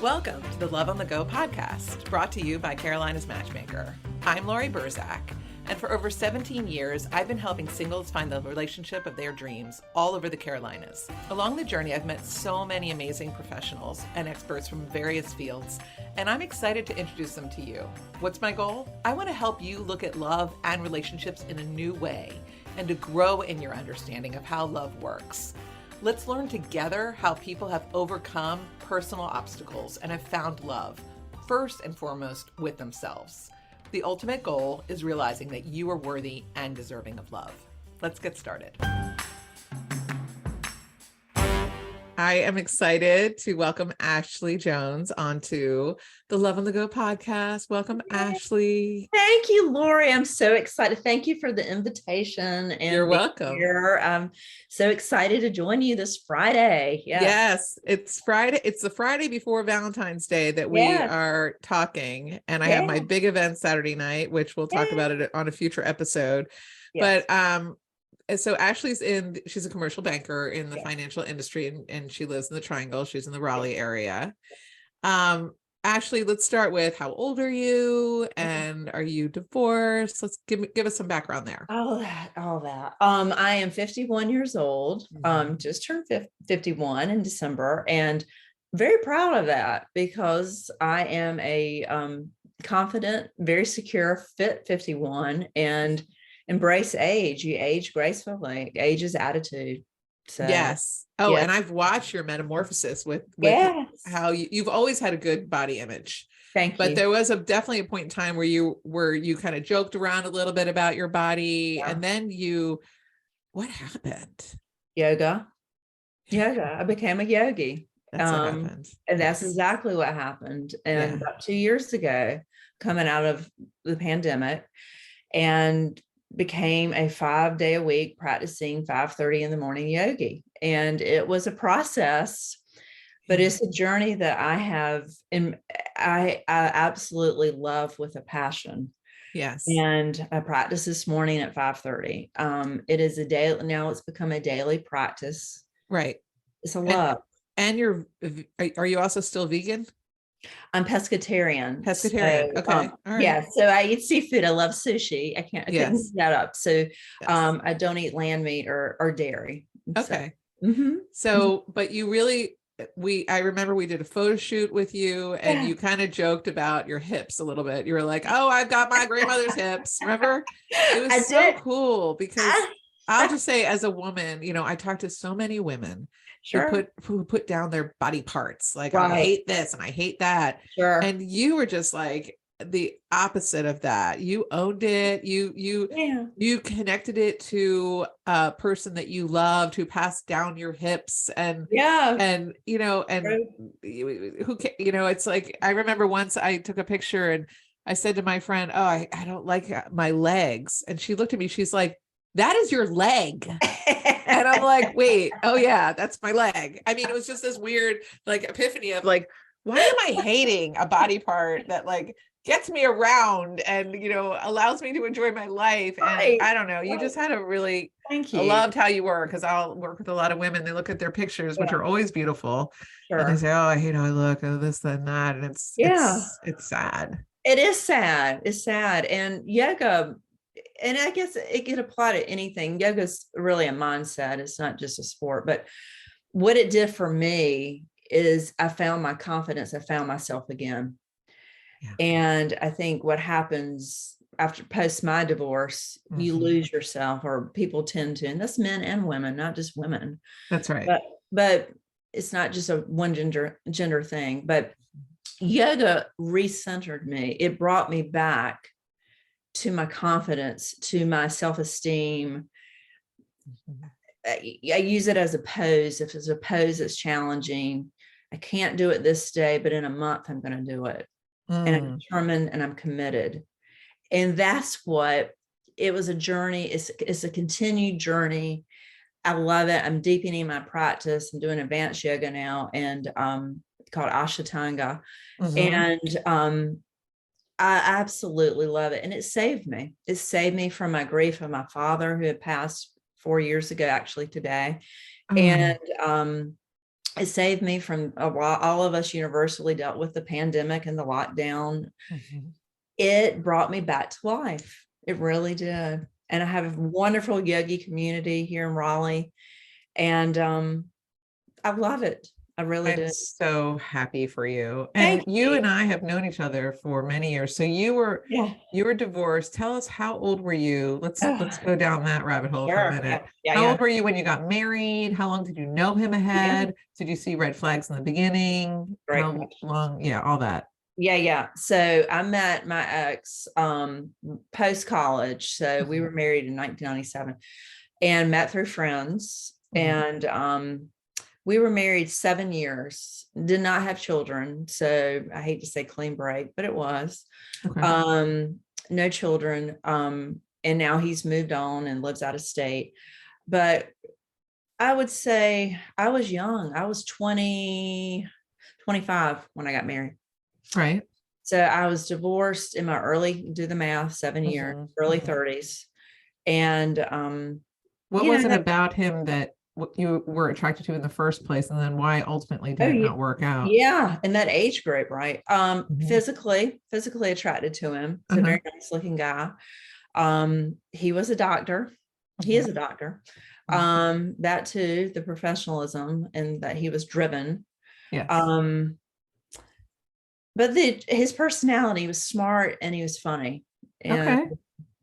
Welcome to the Love on the Go podcast, brought to you by Carolina's Matchmaker. I'm Lori Burzak, and for over 17 years, I've been helping singles find the relationship of their dreams all over the Carolinas. Along the journey, I've met so many amazing professionals and experts from various fields, and I'm excited to introduce them to you. What's my goal? I want to help you look at love and relationships in a new way and to grow in your understanding of how love works. Let's learn together how people have overcome personal obstacles and have found love, first and foremost with themselves. The ultimate goal is realizing that you are worthy and deserving of love. Let's get started. I am excited to welcome Ashley Jones onto the Love on the Go podcast. Welcome, Ashley. Thank you, Lori. I'm so excited. Thank you for the invitation. And you're welcome. I'm so excited to join you this Friday. Yes, it's Friday. It's the Friday before Valentine's Day that we are talking. And I have my big event Saturday night, which we'll talk about it on a future episode. Yes. But so she's a commercial banker in the financial industry, and she lives in the Triangle. She's in the Raleigh area. Ashley, let's start with, how old are you, and are you divorced? Let's give us some background there. All that. I am 51 years old. Just turned 51 in December, and very proud of that because I am a confident, very secure, fit 51, and embrace age. You age gracefully. Age is attitude. So, yes. Oh, and I've watched your metamorphosis with how you've always had a good body image. Thank you. But there was definitely a point in time where you kind of joked around a little bit about your body, and then what happened? Yoga. I became a yogi. That's what happened. And that's exactly what happened. And about 2 years ago, coming out of the pandemic, and became a 5-day-a-week practicing 5:30 in the morning yogi. And it was a process, but it's a journey that I have, and I absolutely love with a passion. Yes. And I practice this morning at 5:30. It is it's become a daily practice. Right. It's a love. And are you also still vegan? I'm pescatarian. Okay. All right. Yeah. So I eat seafood. I love sushi. I can't mix that up. So I don't eat land meat or dairy. Okay. So, but you really, I remember we did a photo shoot with you, and you kind of joked about your hips a little bit. You were like, "Oh, I've got my grandmother's hips." Remember? It was so cool because I'll just say, as a woman, I talk to so many women who put down their body parts, like, I hate this and I hate that. And you were just like the opposite of that. You owned it. You connected it to a person that you loved, who passed down your hips, and it's like, I remember once I took a picture and I said to my friend, "Oh, I don't like my legs," and she looked at me. She's like, "That is your leg." And I'm like, wait, oh yeah, that's my leg. I mean, it was just this weird epiphany of why am I hating a body part that gets me around and, allows me to enjoy my life. And I don't know, you just had a really, thank you. I loved how you were, because I'll work with a lot of women. They look at their pictures, which are always beautiful. And they say, "Oh, I hate how I look, oh, this, and that." And it's sad. It is sad. It's sad. And yoga, and I guess it could apply to anything. Yoga is really a mindset. It's not just a sport. But what it did for me is I found my confidence. I found myself again. Yeah. And I think what happens post my divorce, you lose yourself, or people tend to, and that's men and women, not just women. That's right. But it's not just a one gender thing. But yoga recentered me. It brought me back to my confidence, to my self-esteem. I use it as a pose. If it's a pose that's challenging, I can't do it this day, but in a month I'm going to do it. And I'm determined and I'm committed. And that's what it was, a journey. It's a continued journey. I love it. I'm deepening my practice. I'm doing advanced yoga now, and called Ashtanga. And I absolutely love it. And it saved me. It saved me from my grief of my father, who had passed 4 years ago, actually today. And It saved me from a lot. All of us universally dealt with the pandemic and the lockdown. Mhm. It brought me back to life. It really did. And I have a wonderful yogi community here in Raleigh. And I love it. I really I'm do. so happy for you. Thank And you you. and I have known each other for many years. So Yeah. you were divorced. Tell us, how old were you? Let's Oh, go down that rabbit hole for a sure. minute. Yeah. Yeah. How Yeah. old were you when you got married? How long did you know him Yeah. ahead? Did you see red flags in the beginning? Great How question. long? Yeah, all that. Yeah, yeah. So I met my ex post college. So we were Mhm. married in 1997 and met through friends. Mhm. And we were married 7 years, did not have children. So I hate to say clean break, but it was. Okay. No children. And now he's moved on and lives out of state. But I would say I was young. I was 25 when I got married. Right. So I was divorced in my do the math, 7 years, Mhm. early Mhm. 30s. And, What you was know, it about him that what you were attracted to in the first place, and then why ultimately oh did it not work out? yeah, in that age group, right? Mhm. Physically attracted to him. He's a Uh-huh. very nice looking guy. He was a doctor. He Mhm. is a doctor. Mhm. That too, the professionalism and that he was driven. Yes. Um, but his personality was smart and he was funny. And Okay.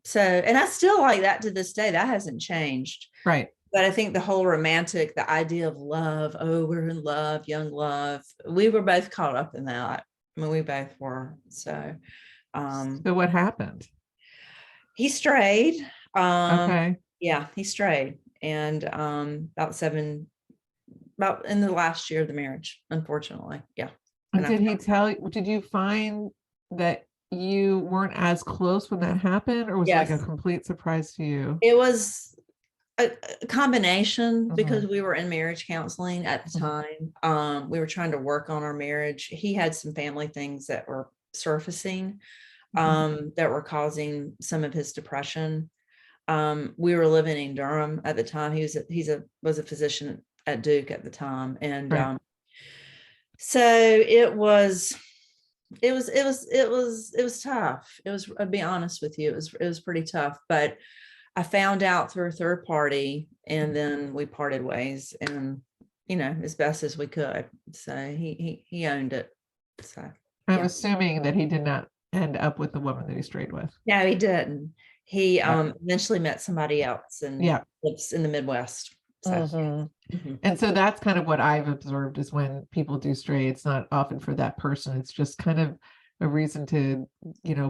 so, and I still like that to this day. That hasn't changed. Right. But I think the whole romantic, the idea of love, oh, we're in love, young love, we were both caught up in that. I mean, we both were. So So what happened? he strayed. Um, Okay. yeah, he strayed. And about in the last year of the marriage, unfortunately. Yeah. And And I, did you find that you weren't as close when that happened, or was it like a yes, complete surprise to you? it was a combination because Mhm. we were in marriage counseling at the Mhm. time. We were trying to work on our marriage. He had some family things that were surfacing Mhm. that were causing some of his depression. We were living in Durham at the time. Was a physician at Duke at the time, and Right. so it was tough. I'll be honest with you, it was pretty tough, but I found out through a third party and then we parted ways and as best as we could. So he owned it. So I'm yeah. assuming that he did not end up with the woman that he strayed with. No, he didn't. He Yeah. eventually met somebody else and Yeah. lives in the Midwest. So Mhm. mhm. And so that's kind of what I've observed is when people do stray, it's not often for that person. It's just kind of a reason to,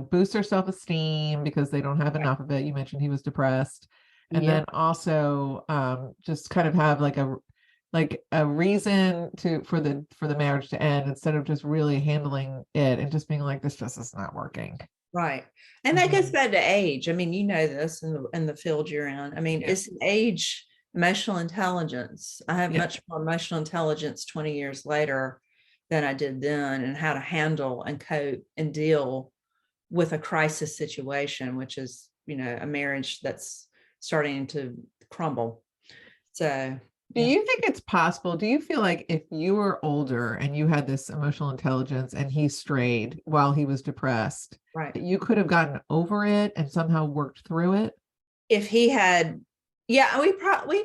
boost their self-esteem because they don't have enough of it. You mentioned he was depressed. And Yeah, then also just kind of have like a reason for the marriage to end instead of just really handling it and just being like, this just is not working. right. And that goes Mhm. back to age. I mean, you know this in the field you're in. I mean, Yeah. it's an age, emotional intelligence. I have Yeah. much more emotional intelligence 20 years later than I did then, and how to handle and cope and deal with a crisis situation, which is, a marriage that's starting to crumble. So, Do yeah, you think it's possible? Do you feel like if you were older and you had this emotional intelligence and he strayed while he was depressed, right. that you could have gotten over it and somehow worked through it? If he had, yeah, we probably,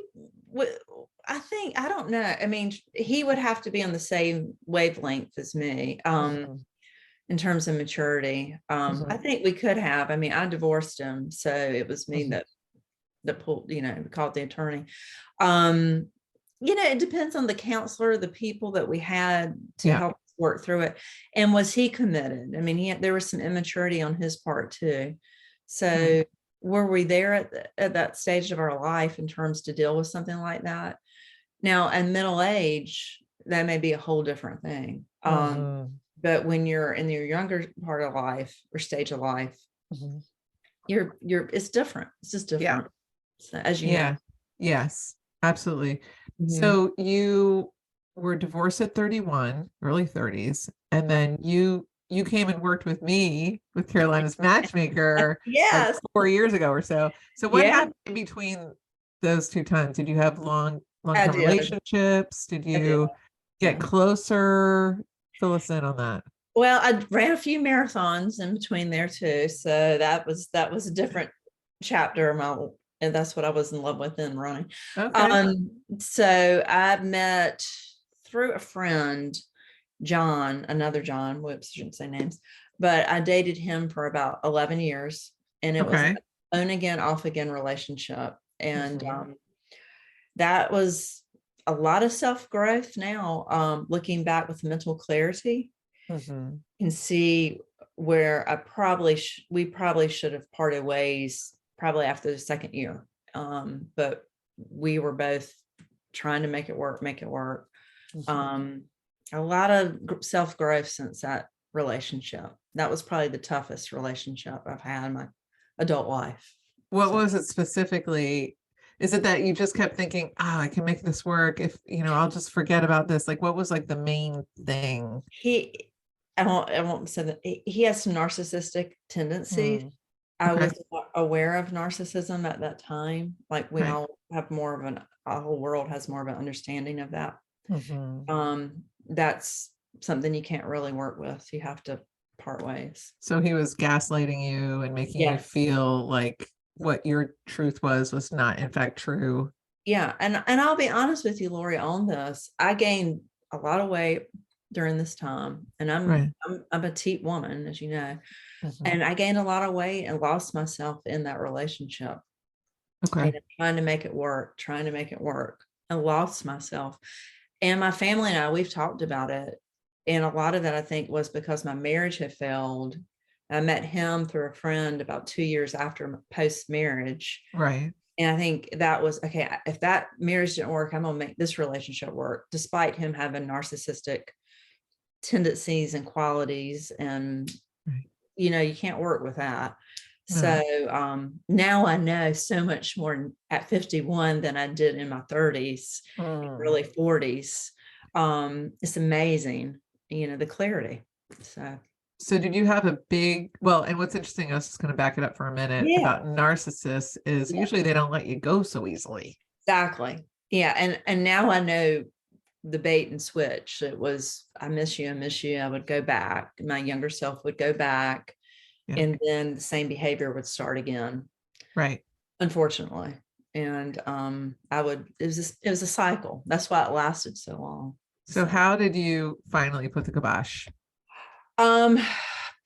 I think, I don't know. I mean, he would have to be on the same wavelength as me. Mhm. In terms of maturity. I Mhm. think we could have. I mean, I divorced him, so it was me Mhm. that pulled, called the attorney. Um, it depends on the counselor, the people that we had to Yeah. help us work through it. And was he committed? I mean, there was some immaturity on his part too. Mhm. So were we there at that stage of our life in terms to deal with something like that? Now, in middle age, that may be a whole different thing. Mhm. But when you're in your younger part of life or stage of life, Mhm. it's different. It's just Yeah. different. So, as you know. Yeah. Yes, absolutely. Mhm. So you were divorced at 31, early 30s, and then you came and worked with me with Carolina's Matchmaker like Yes. 4 years ago or so. So what Yeah, happened in between those two times? Did you have I long-term did. relationships? Did I did. you get closer? Fill us in on that. Well, I ran a few marathons in between there too. So that was a different chapter of my, and that's what I was in love with in running. Okay. So I met through a friend, John, another John, whoops, I shouldn't say names, but I dated him for about 11 years, and it was Okay. an on again, off again relationship. And Mhm. that was a lot of self-growth now, looking back with mental clarity. Mhm. Can see where we probably should have parted ways probably after the second year. But we were both trying to make it work. Mhm. A lot of self-growth since that relationship. That was probably the toughest relationship I've had in my adult life. What So was it specifically? Is it that you just kept thinking, I can make this work if, I'll just forget about this? Like, what was like the main thing? I won't say that he has some narcissistic tendencies. I Okay. was aware of narcissism at that time. Like we Right. all have more of our whole world has more of an understanding of that. Mhm. That's something you can't really work with. You have to part ways. So he was gaslighting you and making you Yes. feel like what your truth was not in fact true. Yeah. And I'll be honest with you, Lori, on this. I gained a lot of weight during this time. And Right. I'm a petite woman, as you know. Mhm. And I gained a lot of weight and lost myself in that relationship. Okay. And trying to make it work, and lost myself. And my family and I, we've talked about it. And a lot of that, I think, was because my marriage had failed. I met him through a friend about 2 years after post marriage. Right. And I think that was okay. If that marriage didn't work, I'm going to make this relationship work, despite him having narcissistic tendencies and qualities. And, Right. you can't work with that. No. So now I know so much more at 51 than I did in my 30s, Mm. early 40s. It's amazing, the clarity. So did you have a and what's interesting, I was just going to back it up for a minute Yeah, about narcissists is yeah, usually they don't let you go so easily. exactly. Yeah, and now I know the bait and switch. It was, I miss you, I would go back. My younger self would go back, Yeah. and then the same behavior would start again, Right. unfortunately. And it was a cycle. That's why it lasted so long. So So how did you finally put the kibosh? um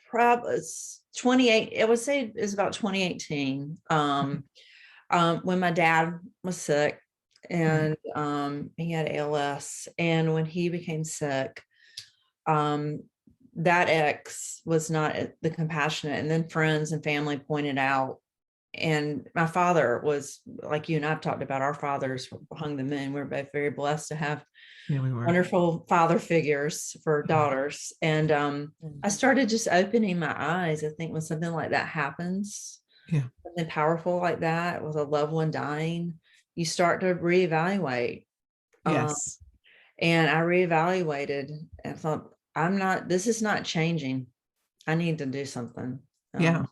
probably it's 28, I would say it's about 2018. When my dad was sick, Right. and he had ALS, and when he became sick, um that ex was not the compassionate, and then friends and family pointed out. And my father was, like you and I've talked about, our fathers hung the moon. We're both very blessed to have Yeah, we were. wonderful father figures for Yeah. daughters. And I started just opening my eyes. I think when something like that happens, Yeah. something powerful like that with a loved one dying, you start to reevaluate. Um, Yes. and I reevaluated and thought, this is not changing. I need to do something. Yeah.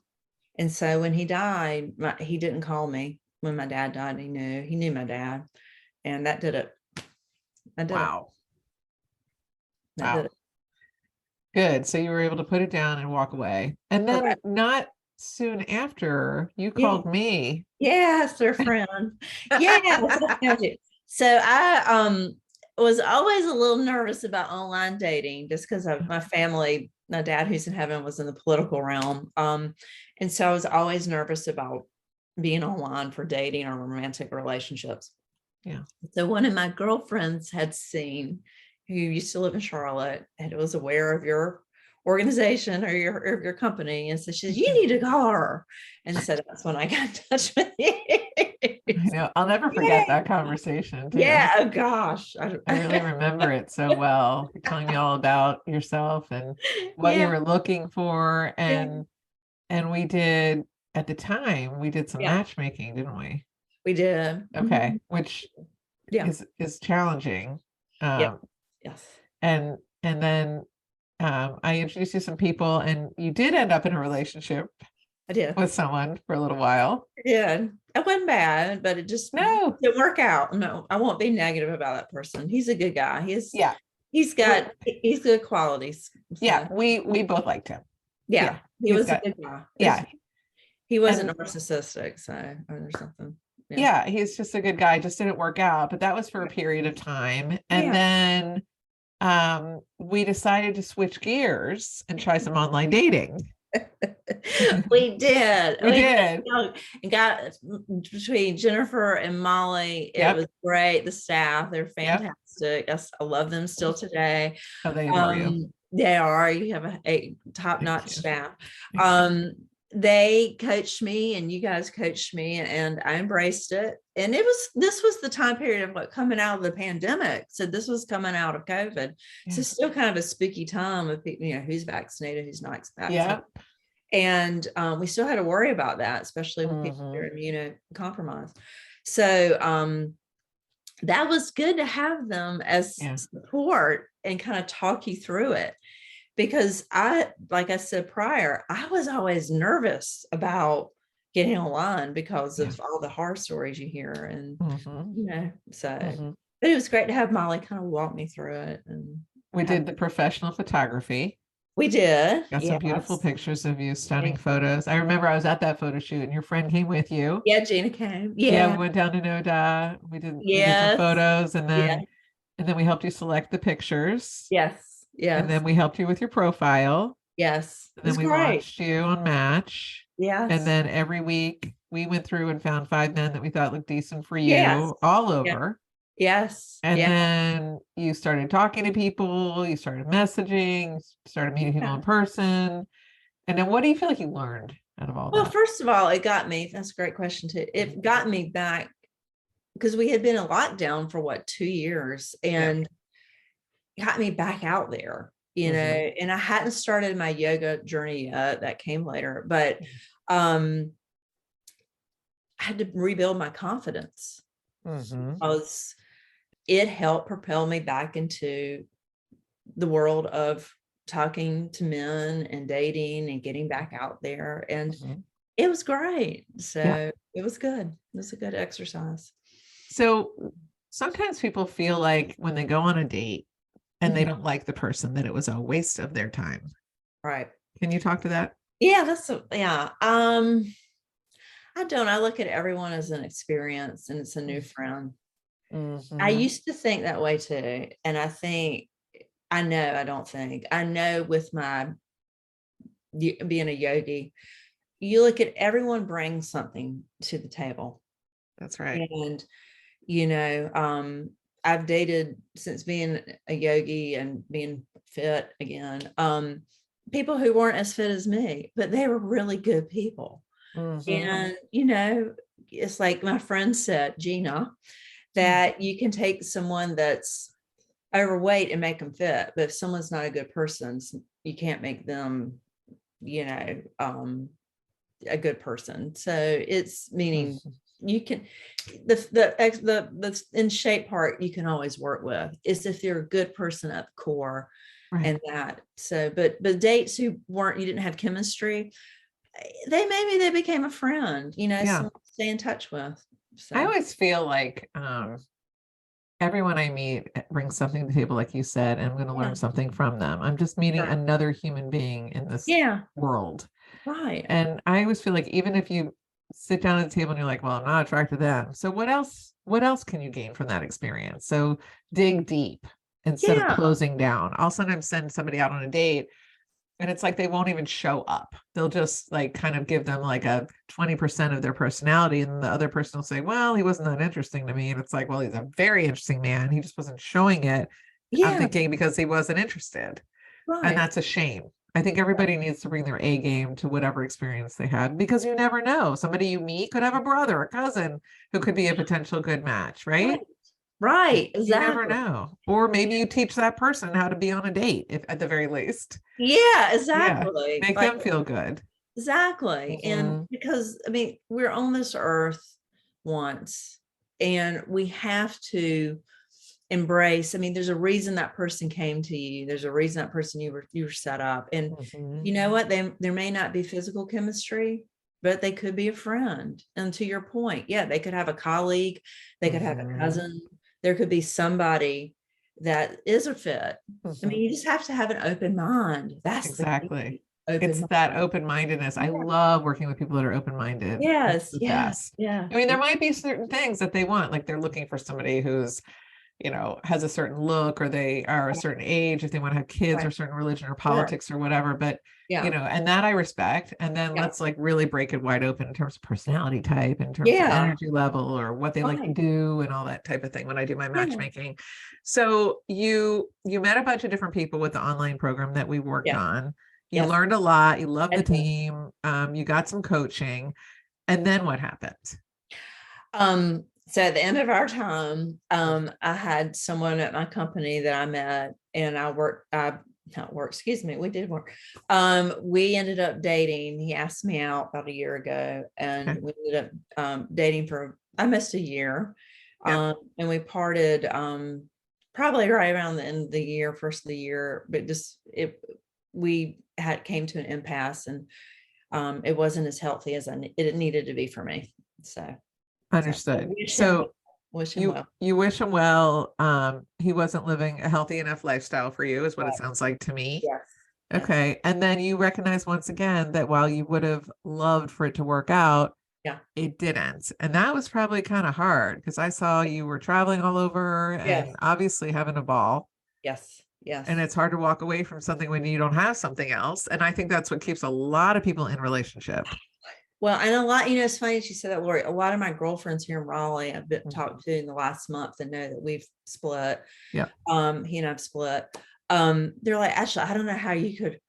And so when he died, he didn't call me when my dad died. He knew my dad, and that did it. I did it. Wow. That did Wow. it. Good. So you were able to put it down and walk away. And then Correct. not soon after, you Yeah. called me. Yes, their friend. Yes, I found you. So I was always a little nervous about online dating just because of my family. My dad, who's in heaven, was in the political realm. And so I was always nervous about being online for dating or romantic relationships. Yeah. So one of my girlfriends had seen, who used to live in Charlotte, and was aware of your organization or your company, and so she said, "You need to call her." And so that's when I got in touch with you. I know. I'll never forget Yeah, that conversation too. yeah. Oh gosh, I really remember it so well. You're telling me all about yourself and what you yeah, were looking for. yeah, And we did at the time, we did some yeah. matchmaking, didn't we? We did. Okay. Which Yeah, is challenging. yeah, Um, yes, and then I introduced you to some people and you did end up in a relationship I did. with someone for a little while. Yeah, it wasn't bad, but it just No. didn't work out. No, I won't be negative about that person. He's a good guy. Yeah. he's good qualities. So, Yeah, we both liked him. yeah, he he's was got, a good guy. yeah. He wasn't And narcissistic, so or something. yeah, he's just a good guy. Just didn't work out, but that was for a period of time. And Yeah. then we decided to switch gears and try some online dating. We did. We did. And got between Jennifer and Molly, it was great. The staff, they're fantastic. I love them still today. Oh, they adore you. They are. You have a top-notch staff. They coached me and you guys coached me, and I embraced it. And this was the time period of coming out of the pandemic. So this was coming out of COVID. So still kind of a spooky time of people, who's vaccinated, who's not vaccinated. And we still had to worry about that, especially with people who are immunocompromised. So that was good to have them as support and kind of talk you through it. Because like I said prior, I was always nervous about getting online because of all the horror stories you hear. And, but it was great to have Molly kind of walk me through it. And we did the professional photography. We did. Got some beautiful pictures of you, stunning photos. I remember I was at that photo shoot and your friend came with you. Yeah, Gina came. Yeah, we went down to Noda. We did some photos, and then we helped you select the pictures. Yes. Yeah. And then we helped you with your profile. Yes. And then we watched you on Match. Yes. And then every week we went through and found 5 men that we thought looked decent for you all over. Yes. And then you started talking to people, you started messaging, started meeting people in person. And then what do you feel like you learned out of all that? Well, first of all, it got me, that's a great question too. It got me back because we had been in lockdown for 2 years, and got me back out there, and I hadn't started my yoga journey yet. That came later, but I had to rebuild my confidence because it helped propel me back into the world of talking to men and dating and getting back out there. And it was great. So it was good. It was a good exercise. So sometimes people feel like when they go on a date and they don't like the person, that it was a waste of their time. Right. Can you talk to that? Yeah, I don't. I look at everyone as an experience, and it's a new friend. I used to think that way too. And I know with my being a yogi, you look at everyone brings something to the table. That's right. And, I've dated since being a yogi and being fit again, people who weren't as fit as me, but they were really good people. And, it's like my friend said, Gina, that you can take someone that's overweight and make them fit, but if someone's not a good person, you can't make them, a good person. So it's meaning you can, the in shape part you can always work with is if you're a good person at the core. And that. So, but dates who you didn't have chemistry, they became a friend, someone to stay in touch with. So. I always feel like everyone I meet brings something to the table, like you said, and I'm going to learn something from them. I'm just meeting another human being in this world. Right. And I always feel like even if you sit down at the table and you're like, well, I'm not attracted to them. So what else can you gain from that experience? So dig deep instead of closing down. I'll sometimes send somebody out on a date and it's like they won't even show up. They'll just like kind of give them like a 20% of their personality, and the other person will say, well, he wasn't that interesting to me. And it's like, well, he's a very interesting man. He just wasn't showing it. I'm thinking because he wasn't interested. And that's a shame. I think everybody needs to bring their A game to whatever experience they had, because you never know. Somebody you meet could have a brother, a cousin who could be a potential good match, right? Right. Exactly. You never know. Or maybe you teach that person how to be on a date, if at the very least. Yeah, exactly. Make them feel good. Exactly. And because, we're on this earth once, and we have to embrace, there's a reason that person came to you. There's a reason that person you were set up. And you know what? There may not be physical chemistry, but they could be a friend. And to your point, they could have a colleague, they could have a cousin. There could be somebody that is a fit. I mean, you just have to have an open mind. That's Exactly. the key. Open It's mind. that open-mindedness. I love working with people that are open-minded. It's Yes, the yes, best. yeah. I mean, there might be certain things that they want, like they're looking for somebody who's, has a certain look, or they are a certain age, if they want to have kids, Right. or certain religion or Sure. politics or whatever. But, Yeah. and that I respect. And then Yeah. let's like really break it wide open in terms of personality type, in terms of Yeah. energy level, or what they like to Right. do, and all that type of thing when I do my Yeah. matchmaking. So you met a bunch of different people with the online program that we worked Yeah. on. You Yes. learned a lot. You loved the I did. team. You got some coaching. And then what happened? So at the end of our time, I had someone at my company that I met, and we did work. We ended up dating. He asked me out about a year ago, and Okay. we ended up dating for almost a year. Yep. And we parted probably right around the end of the year, first of the year, but we came to an impasse, and it wasn't as healthy as it needed to be for me. So Understood. wish So him well. you wish him well. He wasn't living a healthy enough lifestyle for you, is what it Right. sounds like to me. Yes. Okay. And then you recognize once again that while you would have loved for it to work out, Yeah. it didn't. And that was probably kind of hard, because I saw you were traveling all over Yes. and obviously having a ball. Yes. Yes. And it's hard to walk away from something when you don't have something else. And I think that's what keeps a lot of people in relationship. Well, and a lot, it's funny she said that, Lori. A lot of my girlfriends here in Raleigh I've been talked to in the last month and know that we've split. Yeah. He and I've split. They're like, Ashley, I don't know how you could,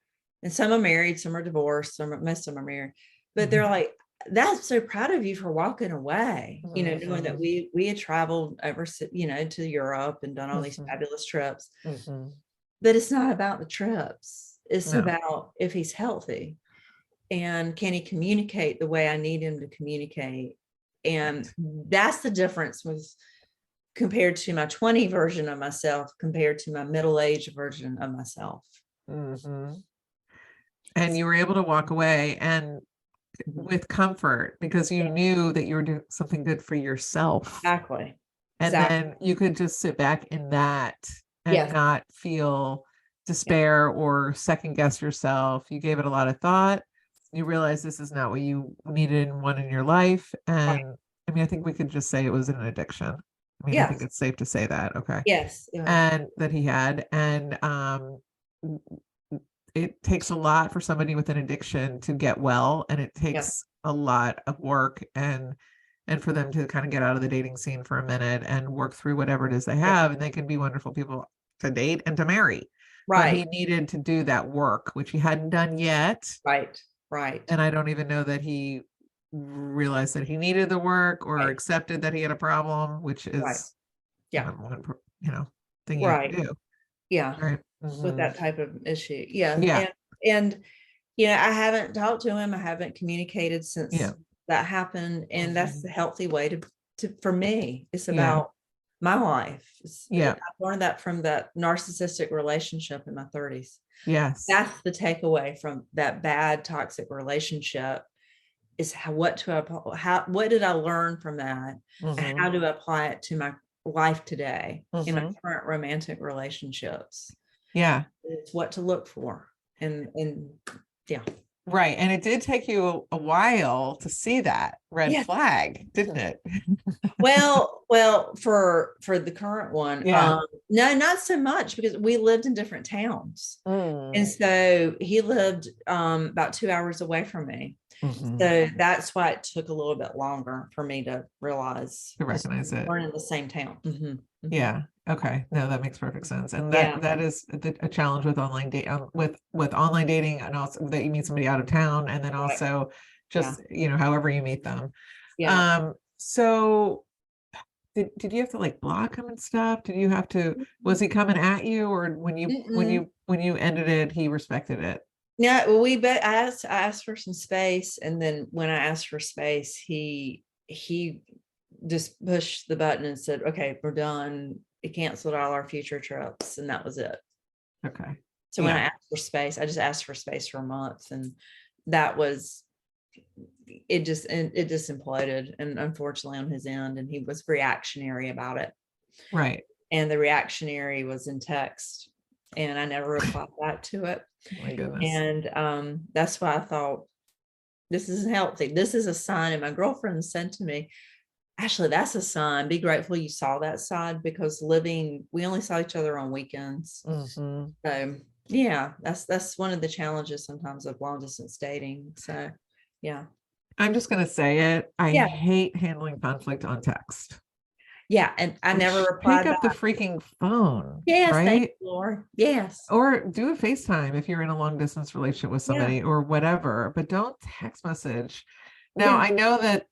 and some are married, some are divorced, most of them are married, but they're like, that's so proud of you for walking away, knowing that we had traveled over, to Europe and done all these fabulous trips. But it's not about the trips. It's about if he's healthy, and can he communicate the way I need him to communicate. And that's the difference compared to my 20 version of myself, compared to my middle-aged version of myself. And you were able to walk away and with comfort, because you knew that you were doing something good for yourself. Exactly. And then you could just sit back in that and not feel despair or second guess yourself. You gave it a lot of thought. You realize this is not what you needed and wanted in your life. And I mean, I think we could just say it was an addiction. I mean, I think it's safe to say that. Okay. Yes. And that he had. And it takes a lot for somebody with an addiction to get well. And it takes a lot of work and for them to kind of get out of the dating scene for a minute and work through whatever it is they have. And they can be wonderful people to date and to marry. But he needed to do that work, which he hadn't done yet. Right. And I don't even know that he realized that he needed the work or accepted that he had a problem, which is one thing you can do. Right. With that type of issue. And I haven't talked to him. I haven't communicated since that happened. And that's the healthy way to for me. It's about my life. I've learned that from that narcissistic relationship in my 30s. Yes. That's the takeaway from that bad toxic relationship, is what did I learn from that? And how to apply it to my life today in my current romantic relationships. It's what to look for. And Right. And it did take you a while to see that red flag, didn't it? Well, for the current one, no, not so much, because we lived in different towns. And so he lived about 2 hours away from me. So that's why it took a little bit longer for me to recognize it. We're in the same town. Yeah. Okay. No, that makes perfect sense. And that is a challenge with online dating, with online dating, and also that you meet somebody out of town, and then also just, however you meet them. So did you have to like block him and stuff? Did you have to, was he coming at you, or when you ended it, he respected it? Yeah, well, I asked for some space, and then when I asked for space, he just pushed the button and said, "Okay, we're done." He canceled all our future trips, and that was it. Okay. So when I asked for space, I just asked for space for a month, and that was it. Just imploded, and unfortunately on his end, and he was reactionary about it. Right. and the reactionary was in text, and I never replied back to it. Oh my goodness. And that's why I thought, this isn't healthy. This is a sign. And my girlfriend said to me, Ashley, that's a sign. Be grateful you saw that side, because we only saw each other on weekends. Mm-hmm. So yeah, that's one of the challenges sometimes of long distance dating. So yeah. I'm just going to say it. I Yeah. hate handling conflict on text. Yeah. And I never replied Pick up back. the freaking phone. Yes. Right. Thank you, Laura. Yes. Or do a FaceTime if you're in a long distance relationship with somebody, or whatever, but don't text message. Now, I know that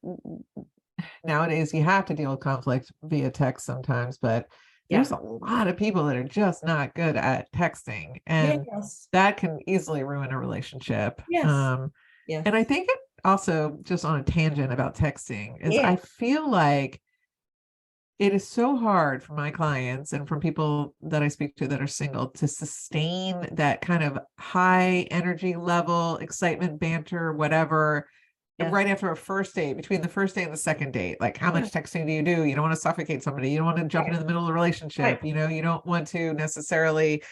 nowadays you have to deal with conflict via text sometimes, but there's a lot of people that are just not good at texting, and that can easily ruin a relationship. And I think it also, just on a tangent about texting, is I feel like it is so hard for my clients and from people that I speak to that are single to sustain that kind of high energy level, excitement, banter, whatever, right after a first date, between the first date and the second date. Like, how much texting do? You don't want to suffocate somebody. You don't want to jump into the middle of the relationship. You know, you don't want to necessarily,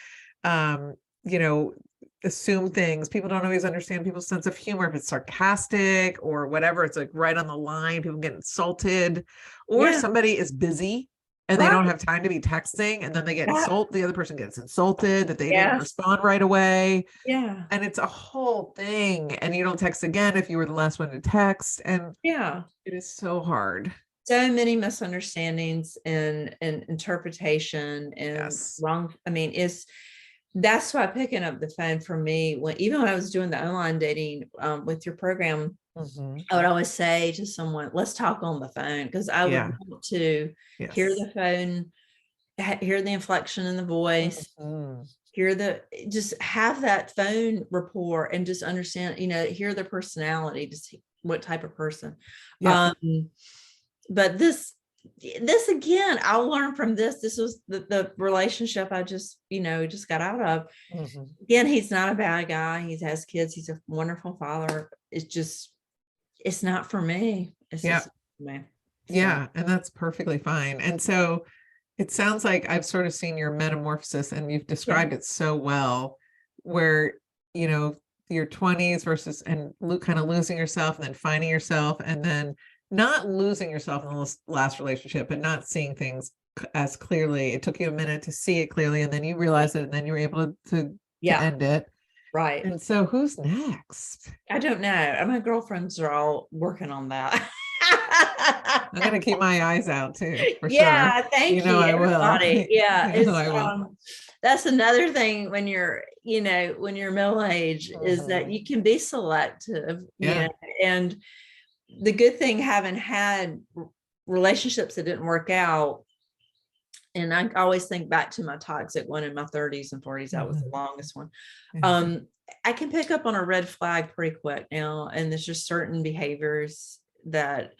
assume things. People don't always understand people's sense of humor. If it's sarcastic or whatever, it's like right on the line. People get insulted, or somebody is busy and they don't have time to be texting, and then they get insulted. The other person gets insulted that they didn't respond right away. And it's a whole thing. And you don't text again if you were the last one to text. And it is so hard. So many misunderstandings and interpretation and wrong. I mean, that's why picking up the phone for me, even when I was doing the online dating with your program, I would always say to someone, let's talk on the phone, because I would want to hear the phone, hear the inflection in the voice, just have that phone rapport, and just understand, hear their personality, just what type of person. But this again, I'll learn from this. This was the relationship I just got out of. Again, he's not a bad guy. He has kids. He's a wonderful father. It's not for me. It's just for me. And that's perfectly fine. And so it sounds like I've sort of seen your metamorphosis, and you've described it so well, where, your 20s versus, and kind of losing yourself and then finding yourself, and then not losing yourself in the last relationship, but not seeing things as clearly. It took you a minute to see it clearly, and then you realized it, and then you were able to end it. Right. And so who's next? I don't know. My girlfriends are all working on that. I'm going to keep my eyes out too, for sure. Thank you. I will. I will. That's another thing when you're, when you're middle aged, is that you can be selective. And the good thing, having had relationships that didn't work out, and I always think back to my toxic one in my 30s and 40s. That was the longest one. I can pick up on a red flag pretty quick now, and there's just certain behaviors that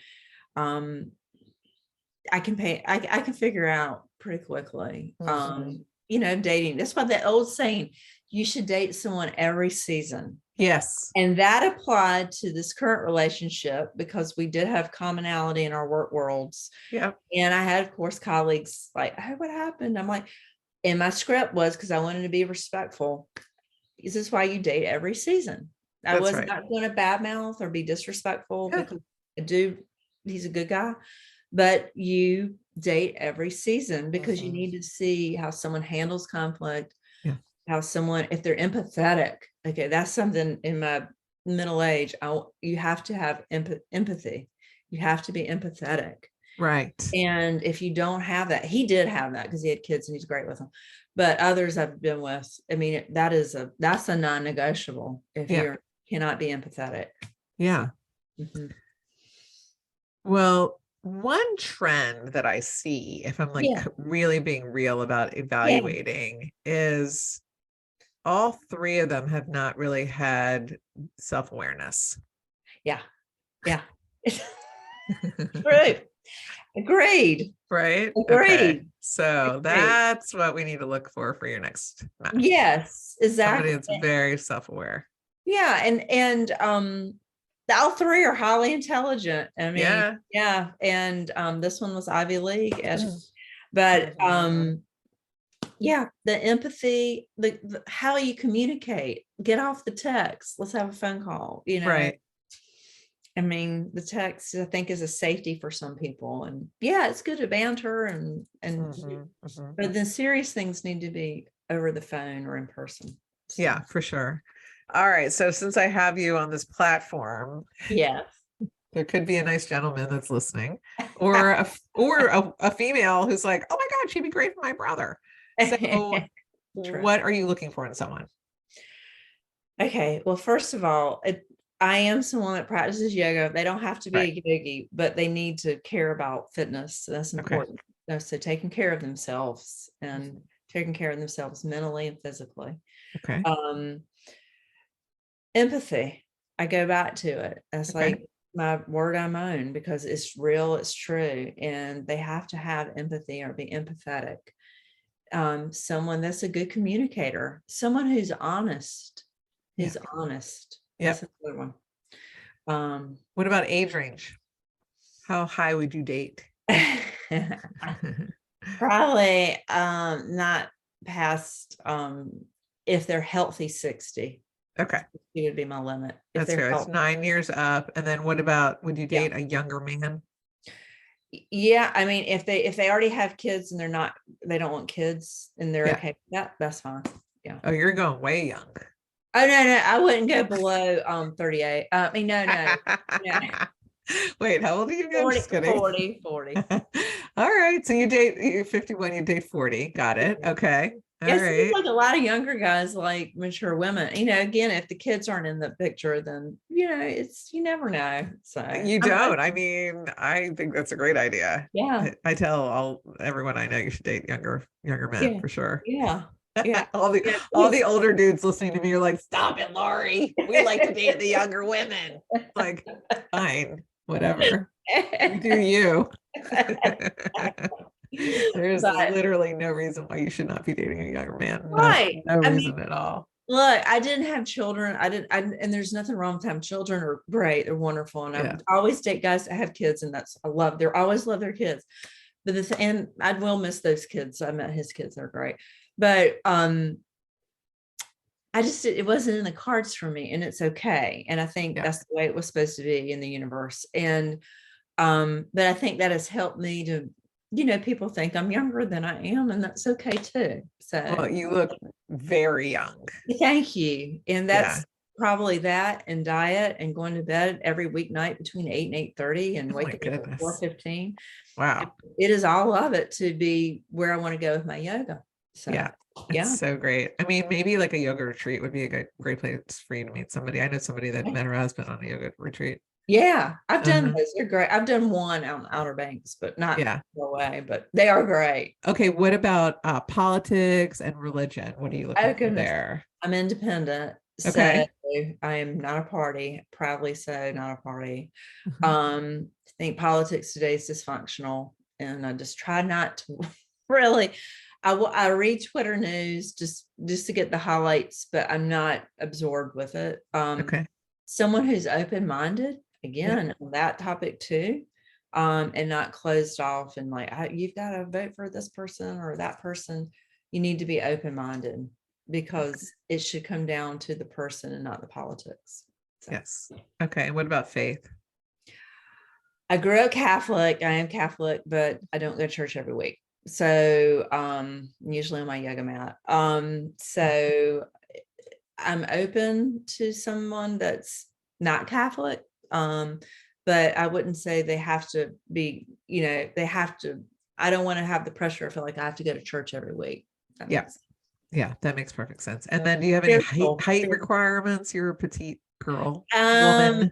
I can figure out pretty quickly. Dating. That's why the old saying, you should date someone every season. Yes. And that applied to this current relationship, because we did have commonality in our work worlds. And I had, of course, colleagues like, hey, what happened? I'm like, and my script was, because I wanted to be respectful, this is why you date every season. I was not going to badmouth or be disrespectful, because he's a good guy, but you date every season, because you need to see how someone handles conflict, how someone, if they're empathetic. Okay, that's something in my middle age. You have to have empathy. You have to be empathetic. Right. And if you don't have that, he did have that because he had kids and he's great with them. But others I've been with, I mean, that's a non-negotiable if you cannot be empathetic. Yeah. Well, one trend that I see, if I'm really being real about evaluating, is all three of them have not really had self-awareness. Yeah. Right. Agreed. Right. Agreed. Okay. So that's what we need to look for your next match. Yes, exactly. Somebody that's very self-aware. Yeah. And all three are highly intelligent. I mean, and this one was Ivy League. And But Mhm. yeah, the empathy, the how you communicate, get off the text, let's have a phone call, Right. I mean, the text I think is a safety for some people, and yeah, it's good to banter and Mhm. Mhm. but the serious things need to be over the phone or in person. So Yeah, for sure. All right. So since I have you on this platform, yes. there could be a nice gentleman that's listening, or a female who's like, oh my God, she'd be great for my brother. So True. what are you looking for in someone? Okay. Well, first of all, I am someone that practices yoga. They don't have to be Right. a yogi, but they need to care about fitness. So that's Okay. important. So taking care of themselves and Mhm. taking care of themselves mentally and physically. Okay. Um, Empathy. I go back to it. That's Okay. like my word I'm on because it's real, it's true, and they have to have empathy or be empathetic. Someone that's a good communicator, someone who's honest, Yeah. who's honest. That's Yep. a good one. Um, What about age range? How high would you date? Probably not past if they're healthy 60. Okay. 60 would be my limit. If That's they're fair. It's healthy. 9 years up. And then what about, would you Yeah. date a younger man? Yeah, I mean, if they already have kids and they don't want kids and they're Yeah. okay with that, that's fine. Yeah. Oh, you're going way young. Oh no, I wouldn't go below 38. I mean, no. Wait, how old are you again? 40, Just kidding. 40, 40. All right. So you're 51, you date 40. Got it. Okay. All Yeah, it seems right. like a lot of younger guys like mature women. Again, if the kids aren't in the picture, then it's you never know. So You don't. I mean, I think that's a great idea. yeah, I tell everyone I know you should date younger men yeah, for sure. yeah, yeah, all the yeah. all the older dudes listening to me are like, stop it, Lori. We like to date the younger women. Like, fine, whatever. You do you. There's But literally no reason why you should not be dating a younger man. No, right. no I mean, reason at all. look, I didn't have children. And there's nothing wrong with having children. Are great. They're wonderful. And I Yeah. would always date guys that have kids, and I love. They're always love their kids. But and I will miss those kids. I met his kids. They're great. But I just it wasn't in the cards for me, and it's okay. And I think Yeah. that's the way it was supposed to be in the universe. And but I think that has helped me to, people think I'm younger than I am, and that's okay too. So Well, you look very young. thank you. And Yeah. that's probably that and diet and going to bed every weeknight between 8 and 8:30 and Oh my waking up at goodness. 4:15. Wow. It is all of it to be where I want to go with my yoga. So Yeah. It's yeah. so great. I mean, maybe like a yoga retreat would be a great place for you to meet somebody. I know somebody that met her husband on a yoga retreat. Yeah, I've done Uh-huh. those. They're great. I've done one out in Outer Banks, but not Yeah. away, but they are great. Okay. What about politics and religion? What are you Oh looking for goodness. there? I'm independent. So Okay. I am not a party, proudly so, not a party. Mhm. I think politics today is dysfunctional, and I just try not to really. I read Twitter news just to get the highlights, but I'm not absorbed with it. Okay. Someone who's open-minded, Yeah. again, on that topic too, and not closed off and like, you've got to vote for this person or that person. You need to be open-minded because it should come down to the person and not the politics. So. Yes. Okay. And what about faith? I grew up Catholic. I am Catholic, but I don't go to church every week. So usually on my yoga mat. So I'm open to someone that's not Catholic. But I wouldn't say they have to be, they have to, I don't want to have the pressure. I feel like I have to go to church every week. That Yeah. makes Yeah. That makes perfect sense. And then do you have any spiritual. height requirements? You're a petite girl, Um, woman,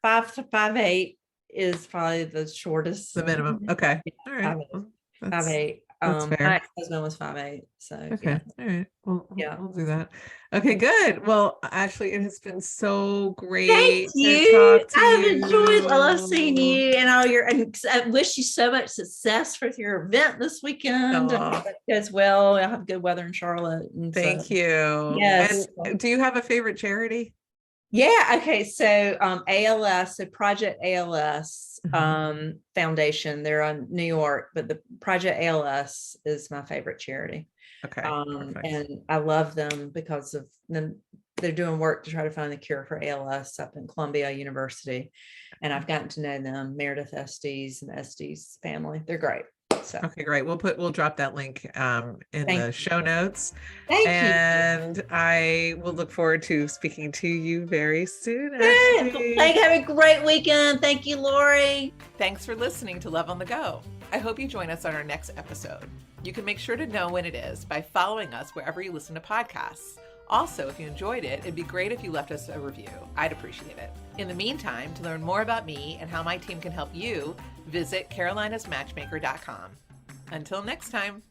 5'8" is probably the shortest. the minimum. Okay. Yeah, All right. 5'8". Well, Five that's eight. that's My fair. ex-husband was 5'8". So Okay. yeah, All right. We'll, yeah. we'll do that. Okay, good. Well, Ashley, it has been so Thank great to you. talk to I have enjoyed. I love seeing you. you and all your. And I wish you so much success with your event this weekend. I hope Oh, it goes well. I have good weather in Charlotte, and so thank you. yes, And do you have a favorite charity? Yeah. Okay. So ALS, so Project ALS Foundation, they're on New York, but the Project ALS is my favorite charity. Okay. And I love them because of them. They're doing work to try to find the cure for ALS up in Columbia University. And I've gotten to know them, Meredith Estes and Estes family. They're great. So okay, great. We'll drop that link in the show notes. Thank you. And I will look forward to speaking to you very soon. Have a great weekend. Thank you, Lori. Thanks for listening to Love on the Go. I hope you join us on our next episode. You can make sure to know when it is by following us wherever you listen to podcasts. Also, if you enjoyed it, it'd be great if you left us a review. I'd appreciate it. In the meantime, to learn more about me and how my team can help you, visit carolinasmatchmaker.com. Until next time.